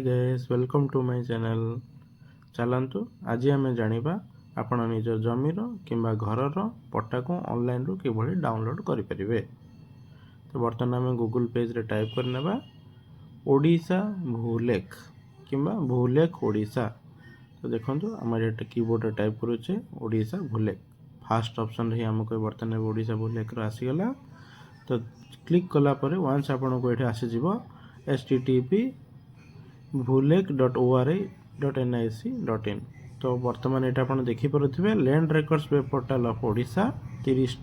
Hi guys welcome to my channel. चलतु आज आम जानिबा आपण निज जमीर किंबा घरर पट्टा को ऑनलाइन रू किभली डाउनलोड करि परिबे। तो बर्तमान आम गूगल पेज रे टाइप करनेबा ओडिशा भूलेख किंबा भूलेख ओडिशा। तो देखंतु हमर एटा कीबोर्ड रे टाइप करूचे ओडिशा भूलेख। फास्ट ऑप्शन रे हमको बर्तमान ओडिशा भूलेख रो आसी गला। तो क्लिक कला परे वंस आपण को एठे आसी जिवो http bhulek.org.nic.in। तो बर्तमान ये आप देखिपे land records web portal of Odisha 30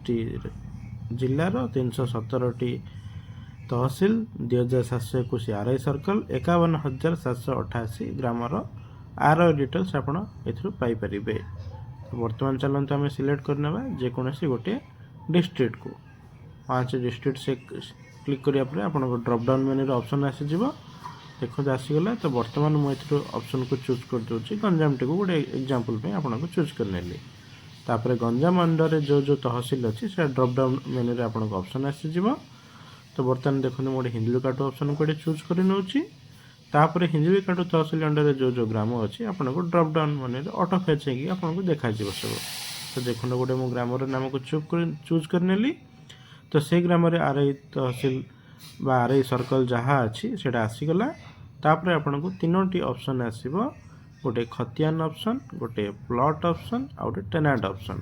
जिलार 317 तहसिल 2721 आरआई सर्कल 51,788 ग्रामर आर डिटेल्स आपड़ पाइपर। तो बर्तमान चलते आम सिलेक्ट करने जेकोसी गोटे डिस्ट्रिक्ट को 5 डिस्ट्रिक्ट से क्लिक कराया आपको ड्रॉपडाउन मेन्यू ऑप्शन आसीज देखो आसीगला। तो बर्तमान मुझे ऑप्शन को चूज कर दूसरी गंजाम टी गोटे एग्जांपल पे आपको चूज कर नेली। तापर गंजाम अंडर जो जो तहसिल अच्छी से ड्रॉपडाउन मेन्यू आपको ऑप्शन आसीज। तो बर्तमान देखो गोटे हिंदुलकाटू ऑप्शन को चूज कर नौची। तापर हिंदुलकाटू तहसिल अंडर जो जो ग्राम अच्छी आपको ड्रॉपडाउन मेन्यू ऑटो फेच आपको देखा सब। तो देखो गोटे मो ग्रामर नाम को चूज कर नेली। तो से ग्राम आरआई तहसिल बा आरआई सर्कल जहाँ अच्छी से आसीगला। तापर आपन को तीनोटी ऑप्शन आसीबो गोटे खतियान ऑप्शन गोटे प्लॉट ऑप्शन आ गोटे टेनांट ऑप्शन।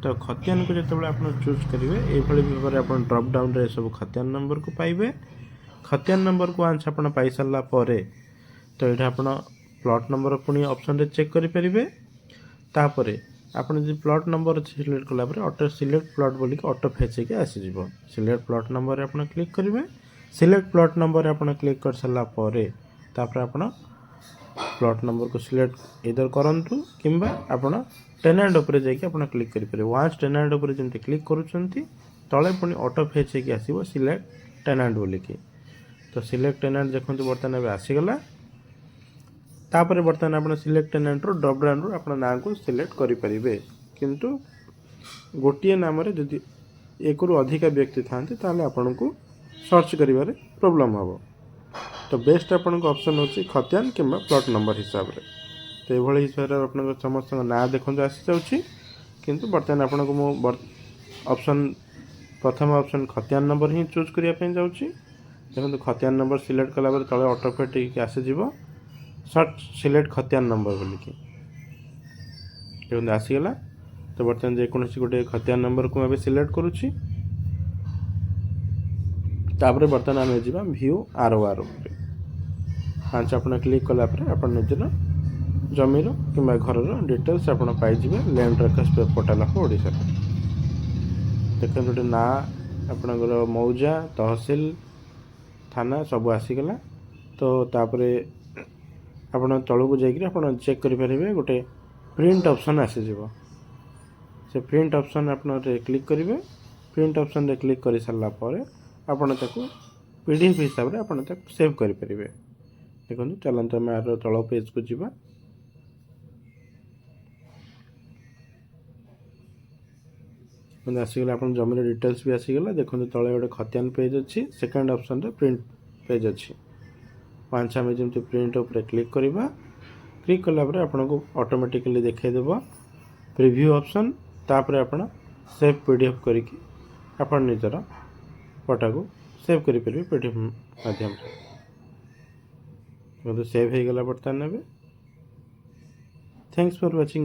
तो खतियान को जिते आप चूज करेंगे ये भाव में ड्रॉप डाउन रे सब खतियान नंबर को पाइबे। खतियान नंबर को आंस आप पाई सारा पर तो ये आप प्लॉट नंबर पुणी ऑप्शन रे चेक करेंगे। तापर आपन जो प्लॉट नंबर सिलेक्ट कला ऑटो सिलेक्ट प्लॉट बोलिक ऑटो फेच के आसीज। सिलेक्ट प्लॉट नंबर आप क्लिक करेंगे। सिलेक्ट प्लॉट नंबर आप क्लिक कर सारा तापर आपण प्लॉट नंबर को सिलेक्ट इधर करंतु किंबा आपण टेनांट ऊपर जाके आपण क्लिक करि परिबे। वंस टेनांट ऊपर जेंति क्लिक करूछंती तळे पुनी ऑटो फेच के आसीबो सिलेक्ट टेनांट बोलिकी। तो सिलेक्ट टेनांट देखंतु बर्तमान अब आसी गला। तापर बर्तमान आपण सिलेक्ट टेनांट रो ड्रॉप डाउन रो आपण नाम को सिलेक्ट करि परिबे। किंतु गोटिए नाम रे जदि एक रु अधिक व्यक्ति थांती ताले आपण को सर्च करिवारे प्रॉब्लम हबो। तो बेस्ट आपन को ऑप्शन होची खतियान किंबा प्लॉट नंबर हिसाब रे। तो ये हिसाब से आपन समस्त ना देखो आसी जाउची। किंतु बर्तमान आपन को मो ऑप्शन प्रथम ऑप्शन खतियान नंबर ही चूज करिया पे जाउची। देखो खतियान नंबर सिलेक्ट कला बार तळे ऑटोमेटिक आसी जिवो सर्च सिलेक्ट खतियान नंबर बोली कि देखो आसी गला। तो बर्तमान जे कोनसी गोटे खतियान नंबर को मैं सिलेक्ट करूची। तापर बर्तमान आम जा व्यू आरओआर ऊपर 5 आप क्लिक कला आप निजर जमीर कि घर डिटेल्स आप पाइबे land records portal of Odisha. देखते गोटे ना आपणकर मौजा तहसिल थाना सब आसीगला। तो तापर आपण तलू को जाकि आप चेक करेंगे गोटे प्रिंट ऑप्शन आसीज। से प्रिंट ऑप्शन आप क्लिक करेंगे। प्रिंट ऑप्शन रे क्लिक कर सारा पर आपण पीडीएफ हिसाब से आपण सेव करेंगे। देखो चलते आम आर तल पेज को जीवा। आसीगला आप जमीन डिटेल्स भी आसीगला। देखो तले गोटे खतियान पेज अच्छी सेकेंड ऑप्शन रे प्रिंट पेज अच्छी। पांच आम जमी प्रिंट उपर क्लिक करवा। क्लिक कला आपन को ऑटोमेटिकली देखदेव प्रीव्यू ऑप्शन। तापर आप सेव पीडीएफ करके आप निजर पटा को सेव करें पीडीएफ माध्यम से। सेव हो गला बर्तमान। Thanks for watching.